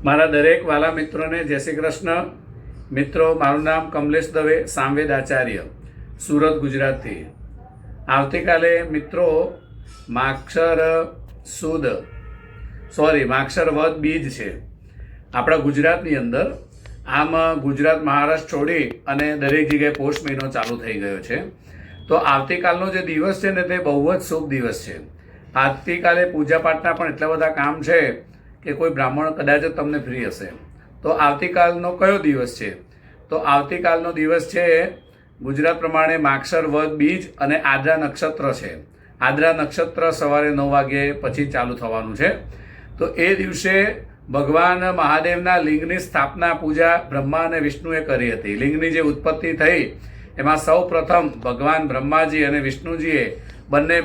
મારા દરેક વાલા મિત્રોને જય શ્રી કૃષ્ણ. મિત્રો, મારું નામ કમલેશ દવે, સામવેદ આચાર્ય, સુરત, ગુજરાતથી. આવતીકાલે મિત્રો માક્ષર વદ બીજ છે આપણા ગુજરાતની અંદર. આમ ગુજરાત, મહારાષ્ટ્ર છોડી અને દરેક જગ્યાએ પોષ મહિનો ચાલુ થઈ ગયો છે. તો આવતીકાલનો જે દિવસ છે ને તે બહુ જ શુભ દિવસ છે. આવતીકાલે પૂજાપાઠના પણ એટલા બધા કામ છે કે કોઈ બ્રાહ્મણ કદાચ જ તમને ફ્રી હશે. તો આવતીકાલનો કયો દિવસ છે? તો આવતીકાલનો દિવસ છે ગુજરાત પ્રમાણે માક્ષર વદ બીજ અને આદ્રા નક્ષત્ર છે. આદ્રા નક્ષત્ર સવારે 9 વાગ્યે પછી ચાલુ થવાનું છે. તો એ દિવસે ભગવાન મહાદેવના લિંગની સ્થાપના, પૂજા બ્રહ્મા અને વિષ્ણુએ કરી હતી. લિંગની જે ઉત્પત્તિ થઈ એમાં સૌ પ્રથમ ભગવાન બ્રહ્માજી અને વિષ્ણુજીએ બંને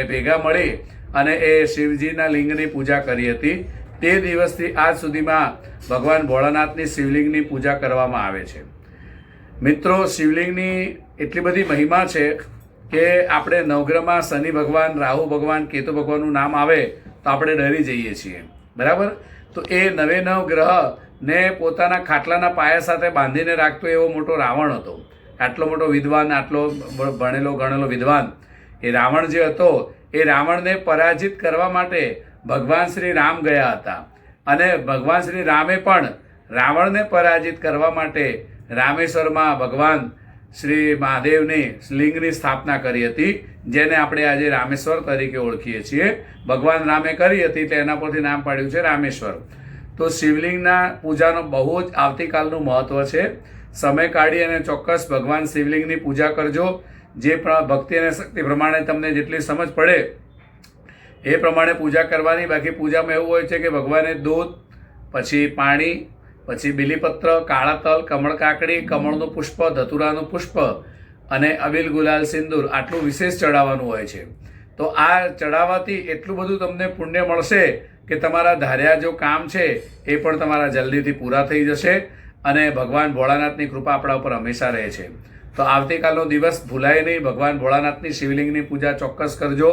ભેગા મળી અને એ શિવજીના લિંગની પૂજા કરી હતી. તે દિવસથી આજ સુધીમાં ભગવાન ભોળાનાથની શિવલિંગની પૂજા કરવામાં આવે છે. મિત્રો, શિવલિંગની એટલી બધી મહિમા છે કે આપણે નવગ્રહમાં શનિ ભગવાન, રાહુ ભગવાન, કેતુ ભગવાનનું નામ આવે તો આપણે ડરી જઈએ છીએ, બરાબર? તો એ 9 ગ્રહને પોતાના ખાટલાના પાયા સાથે બાંધીને રાખતો એવો મોટો રાવણ હતો. આટલો મોટો વિદ્વાન, આટલો ભણેલો ગણેલો વિદ્વાન એ રાવણ જે હતો, એ રાવણને પરાજિત કરવા માટે ભગવાન શ્રી રામ ગયા હતા. અને ભગવાન શ્રી રામે પણ રાવણને પરાજિત કરવા માટે રામેશ્વરમાં ભગવાન શ્રી મહાદેવની લિંગની સ્થાપના કરી હતી, જેને આપણે આજે રામેશ્વર તરીકે ઓળખીએ છીએ. ભગવાન રામે કરી હતી એટલે એના પરથી નામ પાડ્યું છે રામેશ્વર. તો શિવલિંગના પૂજાનો બહુ જ આવતીકાલનું મહત્વ છે. સમય કાઢી અને ચોક્કસ ભગવાન શિવલિંગની પૂજા કરજો. જે ભક્તિ અને શક્તિ પ્રમાણે તમને જેટલી સમજ પડે એ પ્રમાણે પૂજા કરવાની. બાકી પૂજામાં એવું હોય છે કે ભગવાને દૂધ, પછી પાણી, પછી બીલીપત્ર, કાળા તલ, કમળ કાકડી, કમળનું પુષ્પ, ધતુરાનું પુષ્પ અને અબીલ, ગુલાલ, સિંદૂર આટલું વિશેષ ચડાવવાનું હોય છે. તો આ ચડાવવાથી એટલું બધું તમને પુણ્ય મળશે કે તમારા ધાર્યા જો કામ છે એ પણ તમારા જલ્દીથી પૂરા થઈ જશે અને ભગવાન ભોળાનાથની કૃપા આપણા ઉપર હંમેશા રહે છે. તો આવતીકાલનો દિવસ ભૂલાય નહીં. ભગવાન ભોળાનાથની શિવલિંગની પૂજા ચોક્કસ કરજો.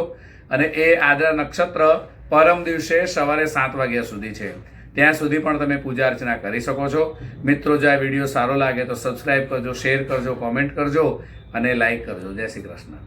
અને એ આદ્રા નક્ષત્ર પરમ દિવસે સવારે 7 વાગ્યા સુધી છે. ત્યાં સુધી પણ તમે પૂજા અર્ચના કરી શકો છો. મિત્રો, જો આ વિડીયો સારો લાગે તો સબસ્ક્રાઈબ કરજો, શેર કરજો, કોમેન્ટ કરજો અને લાઈક કરજો. જય શ્રી કૃષ્ણ.